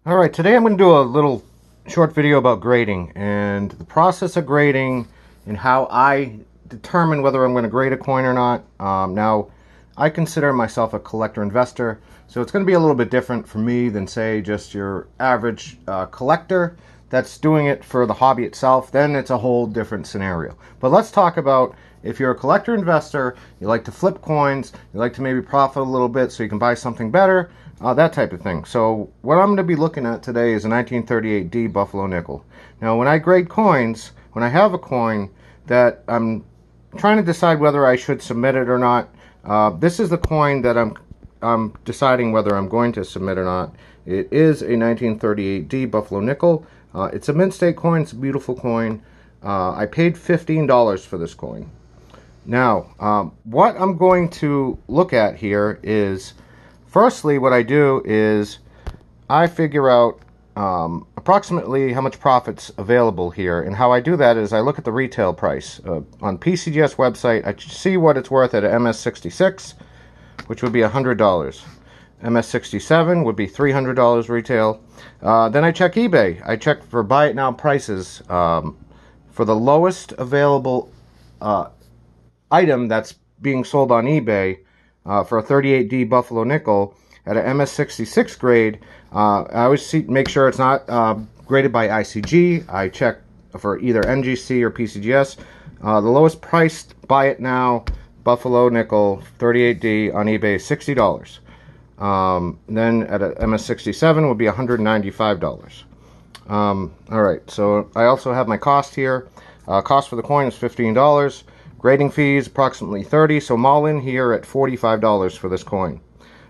Alright, today I'm going to do a little short video about grading and the process of grading and how I determine whether I'm going to grade a coin or not. Now, I consider myself a collector investor, so it's going to be a little bit different for me than, say, just your average collector that's doing it for the hobby itself. Then it's a whole different scenario. But let's talk about if you're a collector investor, you like to flip coins, you like to maybe profit a little bit so you can buy something better, that type of thing. So what I'm going to be looking at today is a 1938D Buffalo nickel. Now when I grade coins, when I have a coin that I'm trying to decide whether I should submit it or not, this is the coin that I'm deciding whether I'm going to submit or not. It is a 1938D Buffalo nickel. It's a mint state coin. It's a beautiful coin. I paid $15 for this coin. Now, what I'm going to look at here is, firstly, what I do is I figure out approximately how much profit's available here. And how I do that is I look at the retail price. On PCGS website, I see what it's worth at an MS66, which would be $100. MS67 would be $300 retail. Then I check eBay. I check for buy it now prices for the lowest available item that's being sold on eBay for a 38D Buffalo nickel at an MS66 grade. I always make sure it's not graded by ICG. I check for either NGC or PCGS. The lowest priced buy it now Buffalo nickel 38D on eBay is $60. Then at a MS67 would be $195. Alright, so I also have my cost here. Cost for the coin is $15. Grading fees approximately $30, so I'm all in here at $45 for this coin.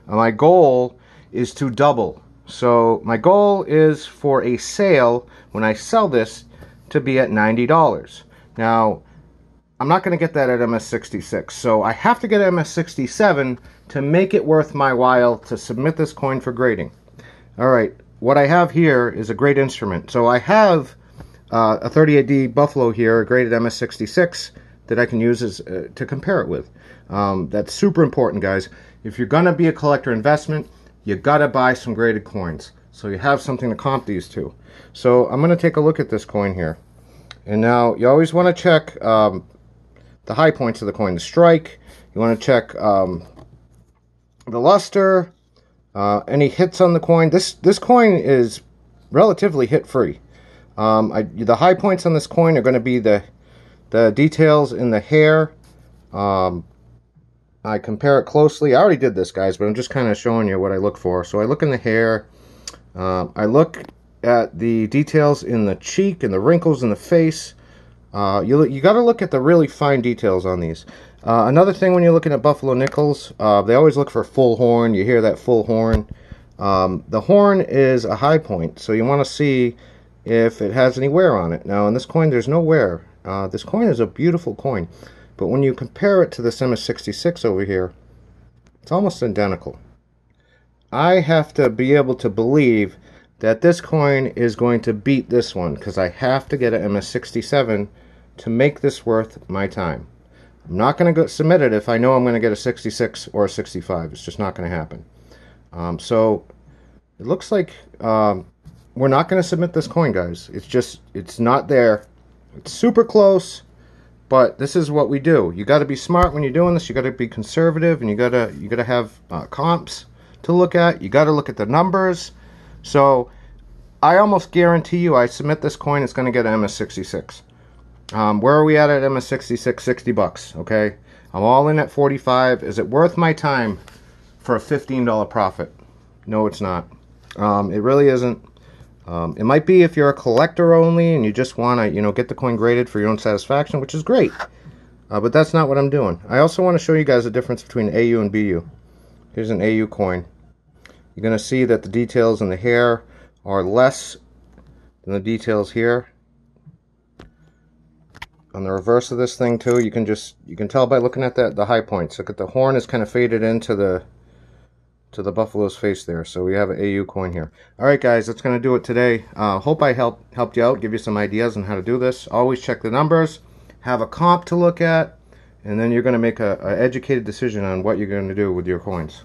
My goal is to double. So my goal is for a sale when I sell this to be at $90. Now, I'm not going to get that at MS66, so I have to get MS67 to make it worth my while to submit this coin for grading. Alright, what I have here is a great instrument. So I have a 38D Buffalo here, graded MS66, that I can use as, to compare it with. That's super important, guys. If you're going to be a collector investment, you got to buy some graded coins, so you have something to comp these to. So I'm going to take a look at this coin here. And now, you always want to check the high points of the coin, the strike. You want to check the luster, any hits on the coin. This coin is relatively hit-free. The high points on this coin are going to be the details in the hair. I compare it closely. I already did this, guys, but I'm just kind of showing you what I look for. So I look in the hair. I look at the details in the cheek and the wrinkles in the face. You got to look at the really fine details on these. Another thing when you're looking at Buffalo nickels, they always look for full horn. You hear that full horn. The horn is a high point, so you want to see if it has any wear on it. Now, in this coin, there's no wear. This coin is a beautiful coin, but when you compare it to this MS66 over here, it's almost identical. I have to be able to believe that this coin is going to beat this one, because I have to get an MS67 to make this worth my time. I'm not going to go submit it if I know I'm going to get a 66 or a 65. It's just not going to happen. So it looks like we're not going to submit this coin, guys. It's not there. It's super close, but this is what we do. You got to be smart when you're doing this. You got to be conservative, and you got to have comps to look at. You got to look at the numbers. So I almost guarantee you, I submit this coin, it's going to get an MS66. Where are we at MS66? 60 bucks. Okay, I'm all in at 45. Is it worth my time for a $15 profit? No, it's not. It really isn't. It might be if you're a collector only and you just want to, get the coin graded for your own satisfaction, which is great. But that's not what I'm doing. I also want to show you guys the difference between AU and BU. Here's an AU coin. You're going to see that the details in the hair are less than the details here. On the reverse of this thing too, you can tell by looking at the high points. Look at the horn is kind of faded into the buffalo's face there. So we have an AU coin here. Alright, guys, that's going to do it today. Hope I helped you out, give you some ideas on how to do this. Always check the numbers, have a comp to look at, and then you're going to make an educated decision on what you're going to do with your coins.